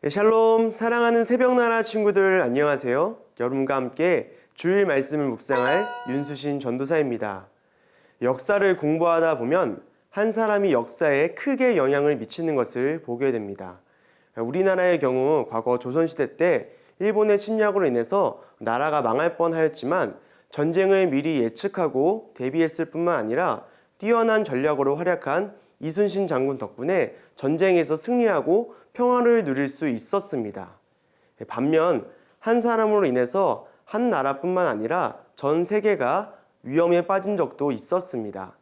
샬롬, 사랑하는 새벽나라 친구들 안녕하세요. 여러분과 함께 주일 말씀을 묵상할 윤수신 전도사입니다. 역사를 공부하다 보면 한 사람이 역사에 크게 영향을 미치는 것을 보게 됩니다. 우리나라의 경우 과거 조선시대 때 일본의 침략으로 인해서 나라가 망할 뻔하였지만 전쟁을 미리 예측하고 대비했을 뿐만 아니라 뛰어난 전략으로 활약한 이순신 장군 덕분에 전쟁에서 승리하고 평화를 누릴 수 있었습니다. 반면 한 사람으로 인해서 한 나라뿐만 아니라 전 세계가 위험에 빠진 적도 있었습니다.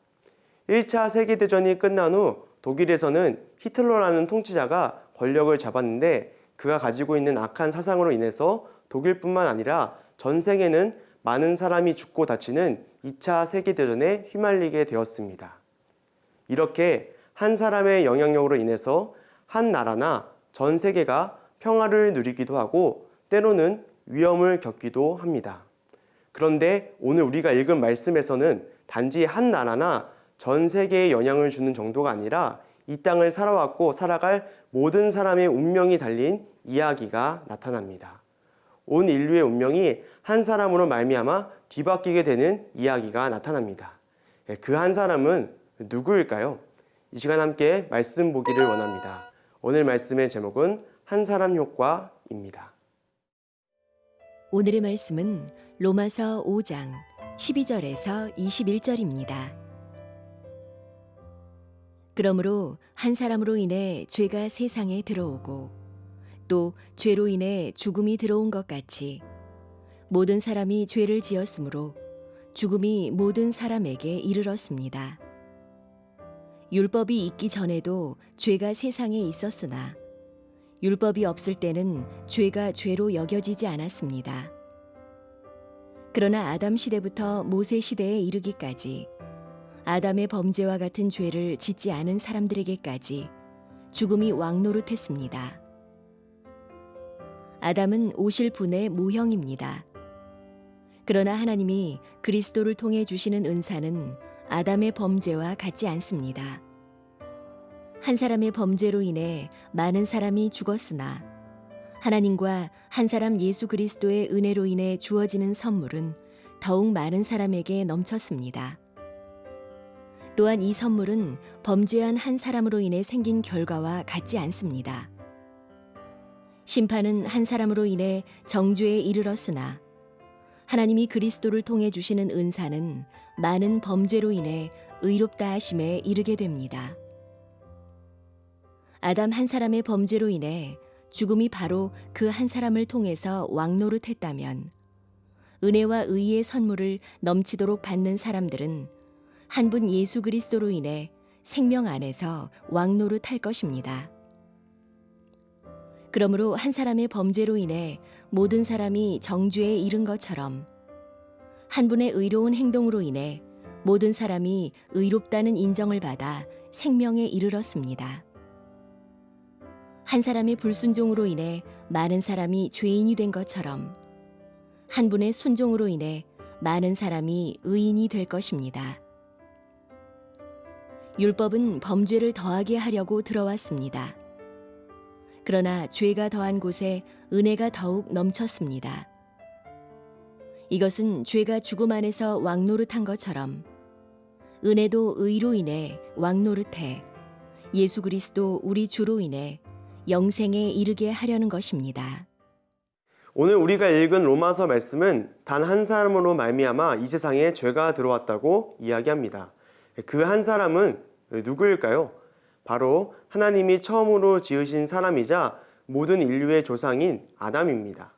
1차 세계대전이 끝난 후 독일에서는 히틀러라는 통치자가 권력을 잡았는데 그가 가지고 있는 악한 사상으로 인해서 독일뿐만 아니라 전 세계는 많은 사람이 죽고 다치는 2차 세계대전에 휘말리게 되었습니다. 이렇게 한 사람의 영향력으로 인해서 한 나라나 전 세계가 평화를 누리기도 하고 때로는 위험을 겪기도 합니다. 그런데 오늘 우리가 읽은 말씀에서는 단지 한 나라나 전 세계에 영향을 주는 정도가 아니라 이 땅을 살아왔고 살아갈 모든 사람의 운명이 달린 이야기가 나타납니다. 온 인류의 운명이 한 사람으로 말미암아 뒤바뀌게 되는 이야기가 나타납니다. 그 한 사람은 누구일까요? 이 시간 함께 말씀 보기를 원합니다. 오늘 말씀의 제목은 한 사람 효과입니다. 오늘의 말씀은 로마서 5장 12절에서 21절입니다. 그러므로 한 사람으로 인해 죄가 세상에 들어오고 또 죄로 인해 죽음이 들어온 것 같이 모든 사람이 죄를 지었으므로 죽음이 모든 사람에게 이르렀습니다. 율법이 있기 전에도 죄가 세상에 있었으나 율법이 없을 때는 죄가 죄로 여겨지지 않았습니다. 그러나 아담 시대부터 모세 시대에 이르기까지 아담의 범죄와 같은 죄를 짓지 않은 사람들에게까지 죽음이 왕노릇했습니다. 아담은 오실 분의 모형입니다. 그러나 하나님이 그리스도를 통해 주시는 은사는 아담의 범죄와 같지 않습니다. 한 사람의 범죄로 인해 많은 사람이 죽었으나 하나님과 한 사람 예수 그리스도의 은혜로 인해 주어지는 선물은 더욱 많은 사람에게 넘쳤습니다. 또한 이 선물은 범죄한 한 사람으로 인해 생긴 결과와 같지 않습니다. 심판은 한 사람으로 인해 정죄에 이르렀으나 하나님이 그리스도를 통해 주시는 은사는 많은 범죄로 인해 의롭다 하심에 이르게 됩니다. 아담 한 사람의 범죄로 인해 죽음이 바로 그 한 사람을 통해서 왕노릇했다면 은혜와 의의 선물을 넘치도록 받는 사람들은 한 분 예수 그리스도로 인해 생명 안에서 왕노릇할 것입니다. 그러므로 한 사람의 범죄로 인해 모든 사람이 정죄에 이른 것처럼 한 분의 의로운 행동으로 인해 모든 사람이 의롭다는 인정을 받아 생명에 이르렀습니다. 한 사람의 불순종으로 인해 많은 사람이 죄인이 된 것처럼 한 분의 순종으로 인해 많은 사람이 의인이 될 것입니다. 율법은 범죄를 더하게 하려고 들어왔습니다. 그러나 죄가 더한 곳에 은혜가 더욱 넘쳤습니다. 이것은 죄가 죽음 안에서 왕노릇한 것처럼 은혜도 의로 인해 왕노릇해 예수 그리스도 우리 주로 인해 영생에 이르게 하려는 것입니다. 오늘 우리가 읽은 로마서 말씀은 단 한 사람으로 말미암아 이 세상에 죄가 들어왔다고 이야기합니다. 그 한 사람은 누구일까요? 바로 하나님이 처음으로 지으신 사람이자 모든 인류의 조상인 아담입니다.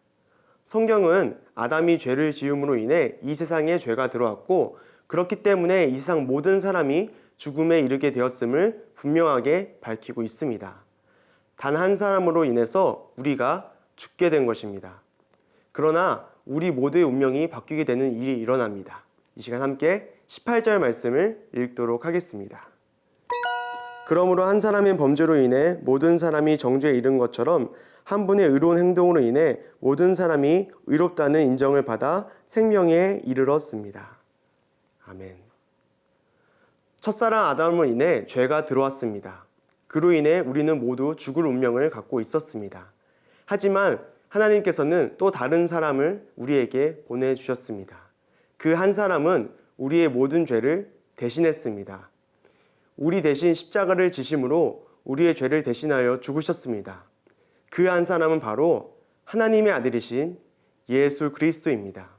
성경은 아담이 죄를 지음으로 인해 이 세상에 죄가 들어왔고 그렇기 때문에 이 세상 모든 사람이 죽음에 이르게 되었음을 분명하게 밝히고 있습니다. 단 한 사람으로 인해서 우리가 죽게 된 것입니다. 그러나 우리 모두의 운명이 바뀌게 되는 일이 일어납니다. 이 시간 함께 18절 말씀을 읽도록 하겠습니다. 그러므로 한 사람의 범죄로 인해 모든 사람이 정죄에 이른 것처럼 한 분의 의로운 행동으로 인해 모든 사람이 의롭다는 인정을 받아 생명에 이르렀습니다. 아멘. 첫사랑 아담으로 인해 죄가 들어왔습니다. 그로 인해 우리는 모두 죽을 운명을 갖고 있었습니다. 하지만 하나님께서는 또 다른 사람을 우리에게 보내주셨습니다. 그 한 사람은 우리의 모든 죄를 대신했습니다. 우리 대신 십자가를 지심으로 우리의 죄를 대신하여 죽으셨습니다. 그 한 사람은 바로 하나님의 아들이신 예수 그리스도입니다.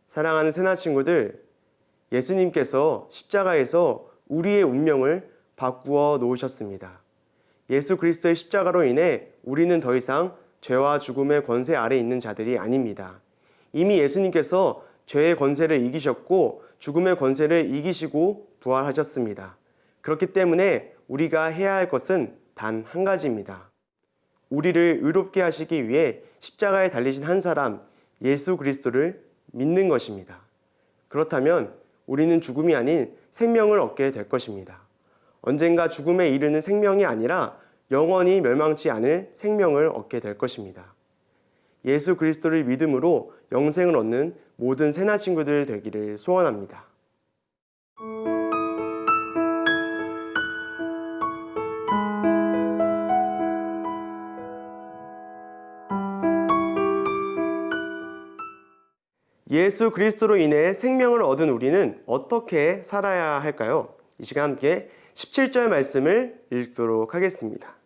사랑하는 새나 친구들, 예수님께서 십자가에서 우리의 운명을 바꾸어 놓으셨습니다. 예수 그리스도의 십자가로 인해 우리는 더 이상 죄와 죽음의 권세 아래 있는 자들이 아닙니다. 이미 예수님께서 죄의 권세를 이기셨고 죽음의 권세를 이기시고 부활하셨습니다. 그렇기 때문에 우리가 해야 할 것은 단 한 가지입니다. 우리를 의롭게 하시기 위해 십자가에 달리신 한 사람, 예수 그리스도를 믿는 것입니다. 그렇다면 우리는 죽음이 아닌 생명을 얻게 될 것입니다. 언젠가 죽음에 이르는 생명이 아니라 영원히 멸망치 않을 생명을 얻게 될 것입니다. 예수 그리스도를 믿음으로 영생을 얻는 모든 새나 친구들 되기를 소원합니다. 예수 그리스도로 인해 생명을 얻은 우리는 어떻게 살아야 할까요? 이 시간 함께 17절 말씀을 읽도록 하겠습니다.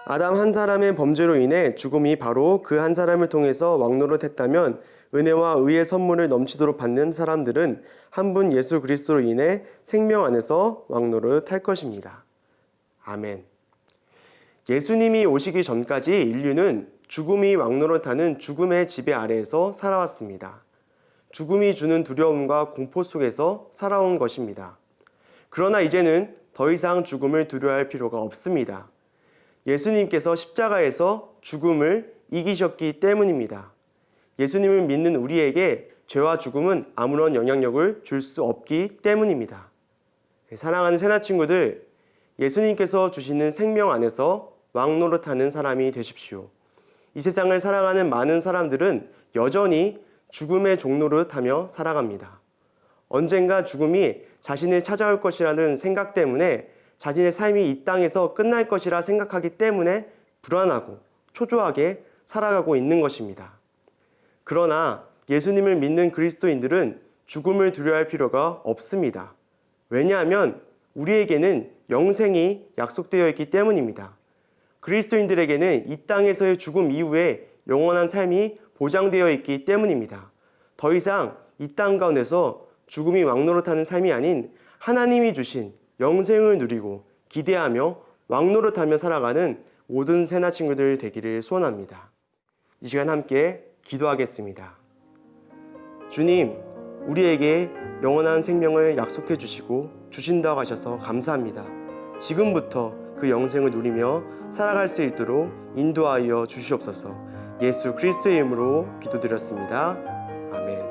아담 한 사람의 범죄로 인해 죽음이 바로 그 한 사람을 통해서 왕노릇했다면 은혜와 의의 선물을 넘치도록 받는 사람들은 한 분 예수 그리스도로 인해 생명 안에서 왕노릇할 것입니다. 아멘. 예수님이 오시기 전까지 인류는 죽음이 왕노릇하는 죽음의 지배 아래에서 살아왔습니다. 죽음이 주는 두려움과 공포 속에서 살아온 것입니다. 그러나 이제는 더 이상 죽음을 두려워할 필요가 없습니다. 예수님께서 십자가에서 죽음을 이기셨기 때문입니다. 예수님을 믿는 우리에게 죄와 죽음은 아무런 영향력을 줄 수 없기 때문입니다. 사랑하는 새나 친구들, 예수님께서 주시는 생명 안에서 왕노릇하는 사람이 되십시오. 이 세상을 살아가는 많은 사람들은 여전히 죽음의 종노릇하며 살아갑니다. 언젠가 죽음이 자신을 찾아올 것이라는 생각 때문에 자신의 삶이 이 땅에서 끝날 것이라 생각하기 때문에 불안하고 초조하게 살아가고 있는 것입니다. 그러나 예수님을 믿는 그리스도인들은 죽음을 두려워할 필요가 없습니다. 왜냐하면 우리에게는 영생이 약속되어 있기 때문입니다. 그리스도인들에게는 이 땅에서의 죽음 이후에 영원한 삶이 보장되어 있기 때문입니다. 더 이상 이 땅 가운데서 죽음이 왕노릇하는 삶이 아닌 하나님이 주신 영생을 누리고 기대하며 왕노릇하며 살아가는 모든 새나 친구들 되기를 소원합니다. 이 시간 함께 기도하겠습니다. 주님, 우리에게 영원한 생명을 약속해 주시고 주신다고 하셔서 감사합니다. 지금부터 그 영생을 누리며 살아갈 수 있도록 인도하여 주시옵소서. 예수 그리스도의 이름으로 기도드렸습니다. 아멘.